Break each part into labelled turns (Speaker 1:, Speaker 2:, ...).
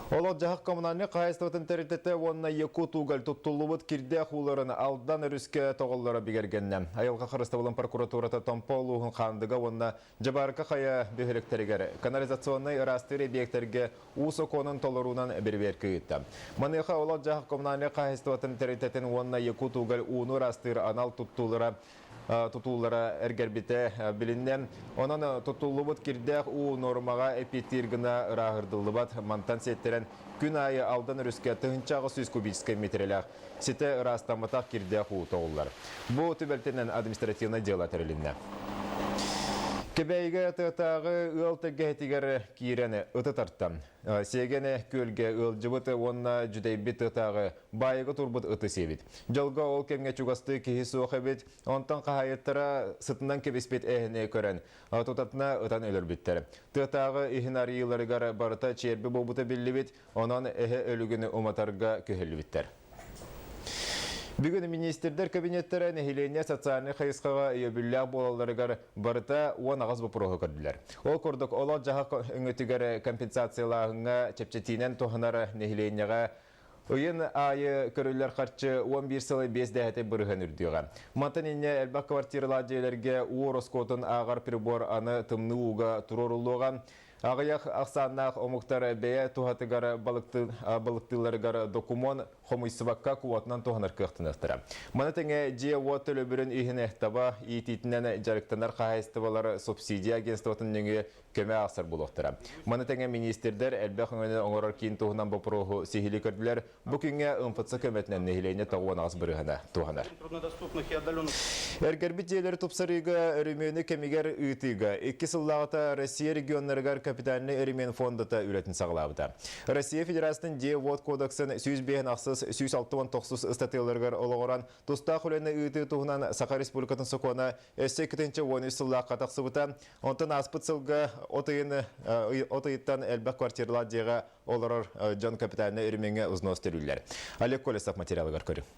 Speaker 1: Олот жағық коммунальны қайыстығытын тәрітеті онына еку туғал тұттылуыт кирде құларын алдан үріске тоғылары бігергенне. Айылға қырыстығылын прокуратурата Томполуғын қандыға онына жабарқа қая бігіректерігер. Канализационный растыры бектерге ұсы конын толыруынан бір-беркі үтті. Маныға олот жағық коммунальны қайыстығытын тәрітетін онына еку туғал ұны растыр анал тұтулары әргербіте білінне. Онын тұтулуыт кирдеқ ұ нормаға эпитиргіна рағырдылыбат мантан сеттерен күн айы алдан үріске тұхынчағы 100 кубический метрелях сеті растаматақ кирдеқ ұ тоғылар. Бұл түбәлтенен административна дела тәрілінне. Кебейге тұтағы ұлтыға етігер кейрені ұты тарттам. Сегені көлге ұлжыбыты онына жүдейбіт тұтағы байығы тұрбыт ұты себет. Жылға ол кемге чуғасты кейі соқы бет, онтан қағайыттыра сытынан кебеспет әйіне көрін. Тұтатына ұтан өлір біттер. Тұтағы ихін арыйларығар барыта чербі болбыты білі бет, онан әйі өлігіні ұматарға көхілі біттер. Бүгін министрдер кабинеттері нәхилене социальный қайысқаға өйебілі болаларығар барыта оң ағыз бұпырығы көрділер. Ол көрдік олар жаға үңітігер компенсациялағыңа чепчетінен тоғынары нәхиленеға Ойын айы көрілер қарчы 11 сылы 5 дәйті бұрығын үрдіға. Мантаніне әлбақ квартиралар жейлерге уороскотын ағар прибор аны тымны уға тұрорулуға. Ағаяқ ақсаннақ омықтары бәе туғатығары балықтыларығары докумон қомыйсываққа куатынан тоғыныр көқтінықтыра. Маны тәңе же уат төлі бүрін үйін әқтаба ететінен жарықтанар қағайыстывалары субсидия агенствотын нүңі көмі ақсар болуқтыра. Маны тәңе министердер әлбәқ өңені оңырар кейін туғынан бұпыруғы сихили көрділер. Бүкінге ұмпытсы көметінен нәхилене тауын ағыз бірігіна туғанар. Әргербіт жейлері тұпсарыға өрімені кемегер үйтіға. 2 сыллағыта Россия регионларығар капитальный эримен фондата үретін сағылабыда. Россия Федерацияның Де-Вод кодексын 105 ақсыз 106-9 статияларғар олығыран тұста құлені үйті тұғынан Сақа Республикатын соқуына өсі күтінші 13 сыллақ қатақсыбыта. Онтан аспыт сылға отайыттан әлбәқ квартирлар деға олырыр жон капитальный эрименге ұзынос терілер. Олег Колесов материалығар көрі.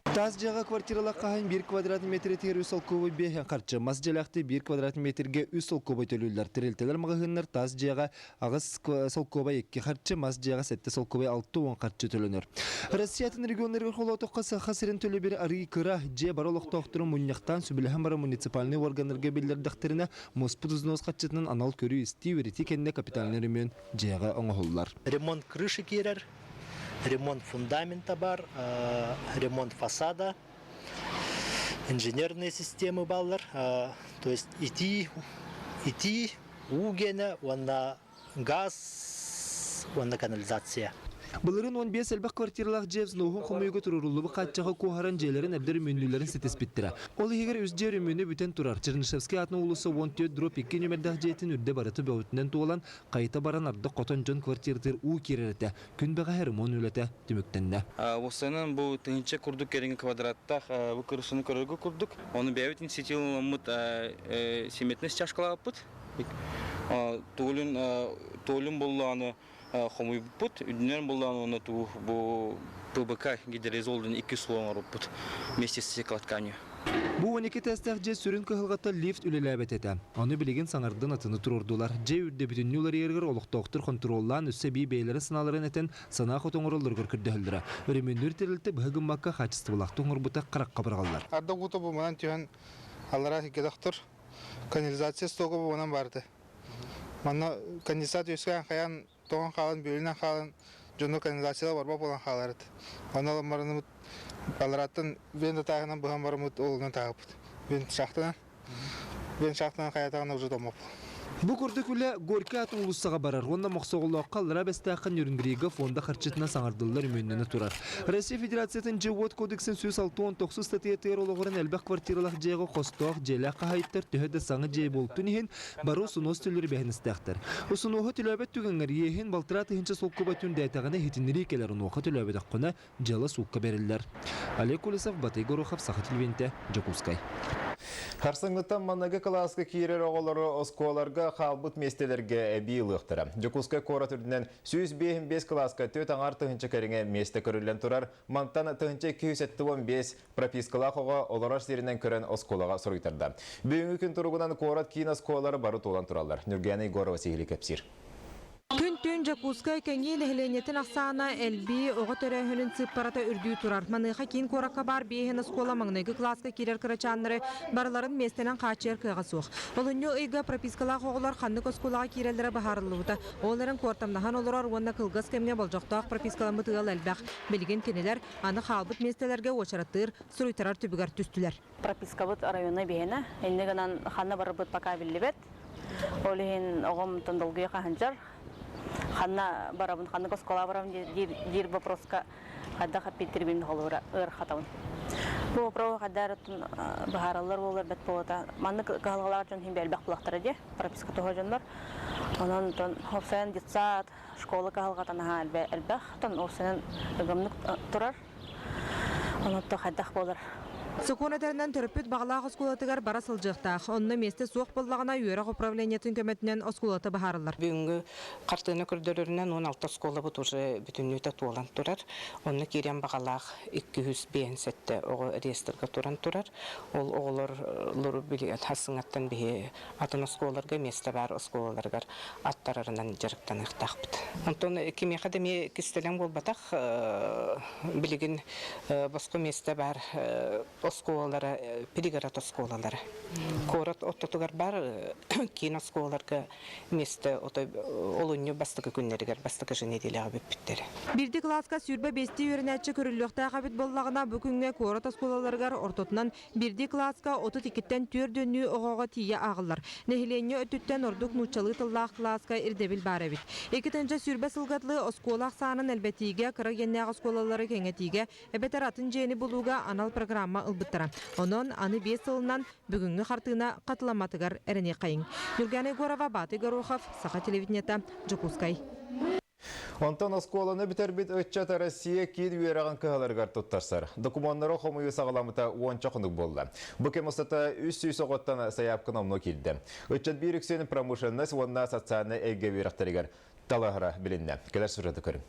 Speaker 2: Таз жаға квартирала қағын 1 квадрат метр етер үсіл көбі бейхен қарчы. Мас жалақты 1 квадрат метрге үсіл көбі төлілер. Тірелтелер мағығынлар таз жаға ағыз сол көбі 2 қарчы, мас жаға 7 сол көбі 6-10 қарчы төлінер. Россиятын регионларға қолауытыққа сақа сірін төлі бері арғы күра же баролықта оқтырын мұнияқтан сүбіліхен бары муниципальный органларға белдердіқтеріне мұспыт ұзыныз қатчытынан анал көрі істей вереті кенне капиталын ремен жаға оңығылар.
Speaker 3: Ремонт крыши керер. Ремонт фундамента бар, ремонт фасада, инженерные системы баллар, то есть ити, угена, газ, канализация.
Speaker 2: Бұлырын 15 әлбәқ квартиралақ жевз ноғын қомайғы тұрырулығы қатчаға қоғаран жейлерін әбдер үмінлілерін сетес біттірі. Ол егер өздер үміні бүтен тұрар. Чернышевский атны ұлысы 14 дроп 2 нөмердақ жейтін үрді барыты бәуітінен туғалан қайта баран арды қотон жон квартиртыр ұу кереріті. Күн бәға әрімон өлеті түміктенді.
Speaker 4: Осының бұл түнінші күрдік керенгі квадраттақ бұл күрісіні көрігі күрдік. Оны бәуітін сетілін мұт семетіні стяжқалап бұд. Толын болуаны Хомой пут, днем была на ту ПБК гидрозолден 2 слоңар пут вместе с стеклотканью.
Speaker 2: Бу 12 тестах же сүрін кығылғатта лифт үлеләбет еті. Оны білеген саңардың атыны тұрордулар. Же үрді бүтіннілер ергір олықтауқтыр контроллан өсі бей бейлері сыналарын әтен санақ отоңырылдырғыр күрді хүлдірі. Өременнер терілті бұғын баққа қачысты бұлақты оңыр бұта қараққа бірғалар.
Speaker 5: Ардық бұты бұмынан түйен аллара кедақтыр. Канализация стоғы бұмынан барды. Мана канализация өскен қаян тоған қалын, бөлінен қалын, жоны канализациялар барба болан қаларыды. Оны барынымыт балараттың бенді тағынан бұған барымыт олығын тағыпыд. Бен шақтынан қаятағына ұжы домап.
Speaker 2: Бұл күрдік үлі Горька атын ұлыстаға барар. Онда мұқсоғылы қалыра бәстіқін үріндірегі фонда қарчытына саңардылар үмінені тұрар. Россия Федерациятын Же-Вод кодексін 106-9 статиятығыр олығырын әлбәқ квартиралақ жайғы қостуақ, жайлақ қағайттар түйеді саңы жай болтын ехін бару сұноз түлері бәхіністіқтір. Ұсынуғы түләбет түгіңір ехін балтыра түйінші сол көбәтін дәйтағына хетінері екелерін оғы түләбет аққына жалы суыққа берілдер. Олег Колесов, Батай Горохов, Саха Телевенте, Жакускай.
Speaker 1: Харсыңлыттан маннағы класқа кейрер оғылары осколарға қалбыт местелерге әбей ұлықтыры. Жокускай қора түрдінен 105 класқа төт аңар тұхынчы кәріңе месті көрілен тұрар, мантан тұхынчы 215 пропискалақ оға олараш серінен көрін осколаға сұрғытырды. Бүгінгі күн тұрғынан қорат кейін осколары бары толан тұралар. Нүргені Горова сегілі кәпсір.
Speaker 6: Күн Жакускай кәңе лехленетін ақсана әлбі оғы төрәхінің цыппарата үрдүү турар. Маныға кейін коракка бар бейхен скола маңнайғы класска керер кырачанлары барларын местенен қачер кыға соқ. Олынны ұйға пропискалақ оғылар қанны сколаға керелері бағарылуыда. Оларын кортамнахан олырар онна кылғыз кәмге болжақтақ пропискаламы тығал әлбәқ. Білген кенелер аны қалбыт местелерге очараттыр, сұруйтарар түбігар түстілер.
Speaker 7: Пропискабыт районы бейені, әлнегінен қанны барыбыт пока білібет. Олығын оғым тұндылғы қағанжар. Ханна барабын, ханна коскола барабын дир вопроска хадда хаппеттер бимді қолуыра ыр хатауын. Бұл вопросы хаддар бағаралар болар бәт болата. Манны қалғалар жон хем бәлбәқ бұлақтары де, прописка тұға жонлар. Онан хопсайын детсад, школы қалғатан әлбәқ, опсайын үгімнік тұрар. Онан хаддақ болар.
Speaker 6: Суконатарынан төрөппүт бағалақ оскулатыгар бара сылжықтақ. Онны месте соқ боллағына үйерақ управлениятын көмәтінен оскулаты бағарылар.
Speaker 8: Бүгінгі қартыны көрділерінен 16 оскула бұт уже бүтіннүйті туалан тұрар. Онны керен бағалақ 200 бейінсетті оғы реестрға тұран тұрар. Ол оғылар білген хасыңаттан бейі атын оскулаларға месте бар оскулаларғар аттарарынан жарықтан ұқтақ бұд. Онтон кеме қадаме кістелен болбатақ білген босқы месте бар осколалары, перегород осколалары. Корот оттотугар бар, кейін осколаларға месті олынны бастықы күннерігер, бастықы женеделіға бүппіттері.
Speaker 6: Бірді класска сүрбі бесті өрінәтші көріліқті қабет боллағына бүкінге корот осколаларғар ортотынан бірді класска 32-тен төрдөнні оғаға тие ағылар. Нәхілене өттіттен ордық нұчалы тыллақ класска ирдебіл бар әбіт. Екітінші сүрбі сылғатлы осколақ сағанын әлбәтіге, қырық еннәғ осколалары кәңетіге, әбәтер атын жені болуға анал программа ылбыттара. Онон аны 5 сылынан бүгінгі қартына қатыламатығар әріне қайын. Юрганы Горова, Баты Горохов, Саха телевидениета, Жакускай.
Speaker 1: Онтан осколаны бітербет өтчата Россия кейд үйераған кығаларғар тұттарсар. Документары қомыйы сағаламыта 10 чақындық болды. Бұкем ұстата үс-сүйс оғыттан саяпқын омны келді. Өтчат бейріксен промышленность онна социальны әйге бейріқтарығар талағыра білінді. Келер сұрады көрім.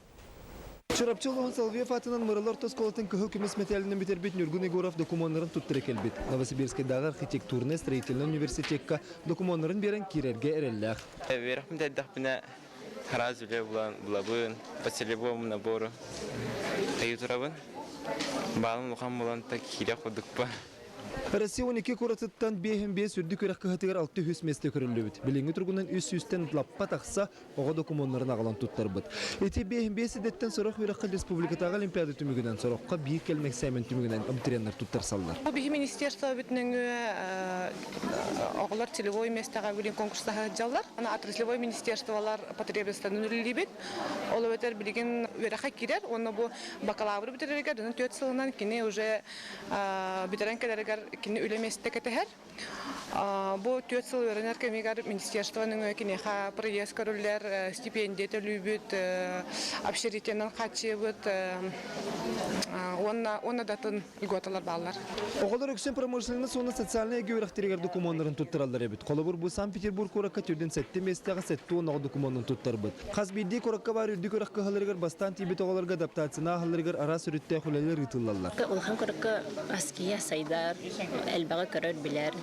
Speaker 2: Чарапчылығын Салвиев атынан мұралар тосколатын күхі күмес металінің бітербет Нюргун Егоров документларын тұттыры келбет. Новосибирскайдағы архитектурный строительный университетка документларын берен кирерге әрелләқ.
Speaker 9: Верхім дәддіқпіне харазілі бұлабын, поселебом наборы қайытырабын. Балын ұқан боланта кире қодық ба.
Speaker 2: Россия 12 коратыттан 5 сүрді көрек қығатығар 600 месте көрілі бүт. Біліңі тұрғынан 300-тен лаппа тақса, оға документларын ағалан тұттар бұд. Эти 5 сідеттен сұрық өріққа республикатағы олимпиада түмігінен сұрыққа бейік келмек сәймен түмігінен абитуриенттер тұттар салдар.
Speaker 10: Бейі министерство бүтінен оғылар целевой местаға білген конкурстаға жалар. Ана отраслевой министерстволар потребностарын үлілі бет. Ол өтер білген өріққа керер. Оны бұл бакалавр бітерерігер, 4 сылынан кені уже бітерен кәдерігер кені үлеместі кәтігер. Бұл 4 сыл өрінер кәмегер министерствоның кенеға проезд көрілер, стипендия төлі общежитиенің қатшы бұд, оны датын үлготалар балар.
Speaker 2: Оғалар өксен промышленні соны социальный әге өріқтерегер документларын тұттыралдар әбіт. Қолабыр бұл Санкт-Петербург көріққа түрден сәтті местіға сәтті оңағы документларын тұттар бұд. Қаз бейді көріққа бар үрді көріққа ғалырығыр бастан тейбет оғаларға адаптацияна ғалырығыр ара сүрітті құлайлар ұйтылалар.
Speaker 11: Олхан көріққа аския сайдар, әлбағы көрір білер.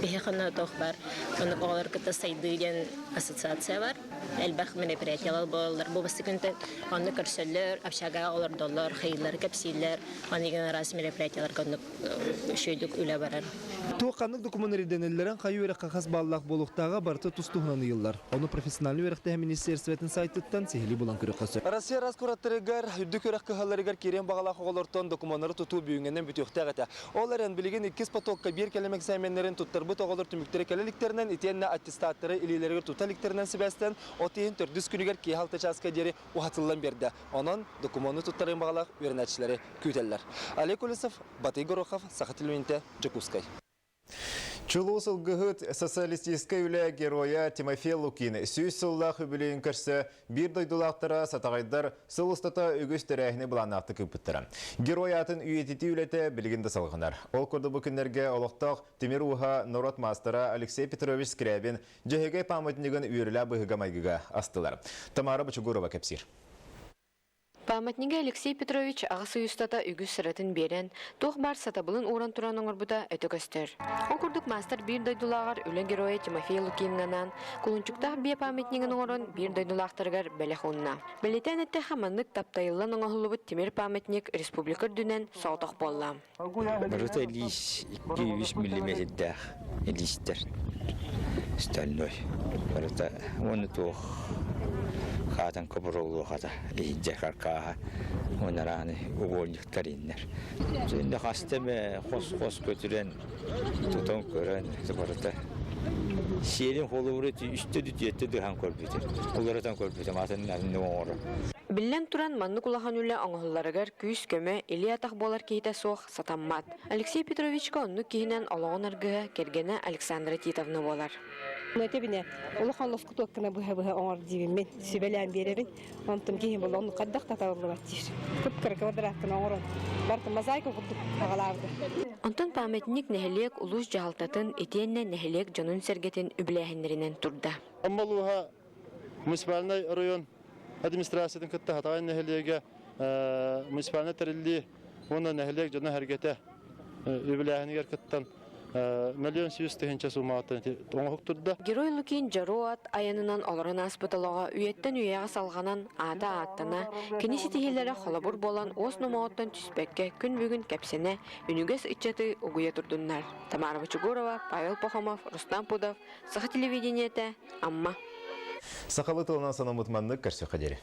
Speaker 11: Бейі қана тоқ бар. Оны оғалар күтті сайды деген ассоциация бар. Әлбақ мероприятиялар болалар. Бұл басты күнті оны көрсөлер, апшаға олар доллар, қайылар, кәпсейлер, оны еген арасы мероприятиялар көндік шөйдік үлі барар.
Speaker 2: Туаққанлық документтер денелерін қайы өріқ қағас баллақ болуқтаға барты тұстуғынан үйылар. Оны профессиональный өріқті министерстветін сайттыттан сехілі болан көрі қосы. Россия раскуратырығар, үрдік өріқ қығаларығар керен бағалақ оғалыртон документтары тұту бүйінгенен бүтіқтәғ әті. Олар ән білеген 2 потокқа бір кәлемек сәйменлерін тұттар бұт оғалыр түміктері кәлеліктерінен итенне аттестаттары илелерігер тұталіктерінен сібәстен отейін түрдіс күнігер кейхалты часқа дері уғатылан берді. Онын документы тұттарын бағалақ өрінәтшілері күйтелер. Олег Улисов, Батый Горохов, Саха телевидениете, Жакускай.
Speaker 1: Чулусыл гыгыт социалистической үлі героя Тимофей Лукин сүйіз сыллақ үбілейін көрсі бір дойдулақтыра сатағайдар сылыстата үгіз тәрәхіне бұланақты көпіттірі. Герой атын үйететі үлеті білгінді салғынар. Ол көрді бүкіндерге олықтақ Темир Уха Норот мастера Алексей Петрович Скрябин жөйге памытнығын үйірілі бұғыға майгыға астылар. Тамара Бачугурова кәпсір.
Speaker 12: Памятниге Алексей Петрович ағысы үстата үгіз сыратын берен, тоқ бар сатабылын уран туран оңырбыда өтігістер. Окурдук мастер бір дойдулағар үлі героя Тимофей Лукиннанан, кулунчуктақ бия памятнигін оңырын бір дойдулақтырғар бәліхунна. Білетен әтті қаманлық таптайылан оңығылыбыт Темир памятник республикар дүнен соғдық болла.
Speaker 13: Барыта лис 200 миллиметр листер стальной. Барыта оны тоқ хатан кобролу хата иже каркаха онараны угольниктер иннер. Şimdi hasteme hos götüren tutan gören barıta. Şiirin holuvuru üstü düzeyde duran korbidir. Onlardan korbidir. Matın ne olur.
Speaker 12: Биллен туран манны кулахан үлі оңғыларыгар күйіс көмі Илиятақ болар кейті соқ сатаммат. Алексей Петровичка онны кейінен олағын аргыға кергені Александра Титовны болар.
Speaker 14: Мөте бине улахан лоску tokkana бұға оңар дейбін мен сөбелән беребін. Онтым кейін бұл оны қаддақ татавылы баттир. Күп кіргі одырақтын оңырын. Барты мозаика құддық ағаларды.
Speaker 12: Онтан памятник нәхілек улус жағалтатын етенне нәхілек жонун сергетін үбіләхінлерінен турда.
Speaker 15: Аммалуға муниципальный район администрациядан кытта хатаган нәһилеге муниципальный терилли оны нәһилек жана хәргәтә үбеләһенегер кыттан миллион 700 тыгынча сумматын оңгык турда.
Speaker 12: Герой Лукин Жаруат аянынан оларын аспыталыға үйеттен үйеға салғанан ата аттана кенесі тихелері холобур болан ос номауттан түспәкке күн бүгін кәпсене үнігес итчаты угуя турдуннар. Тамара Вачугурова, Павел Пахомов, Рустам Пудов, Саха телевидениеті, Амма.
Speaker 1: Сақалы тылынан санамытманны көрсі қадері.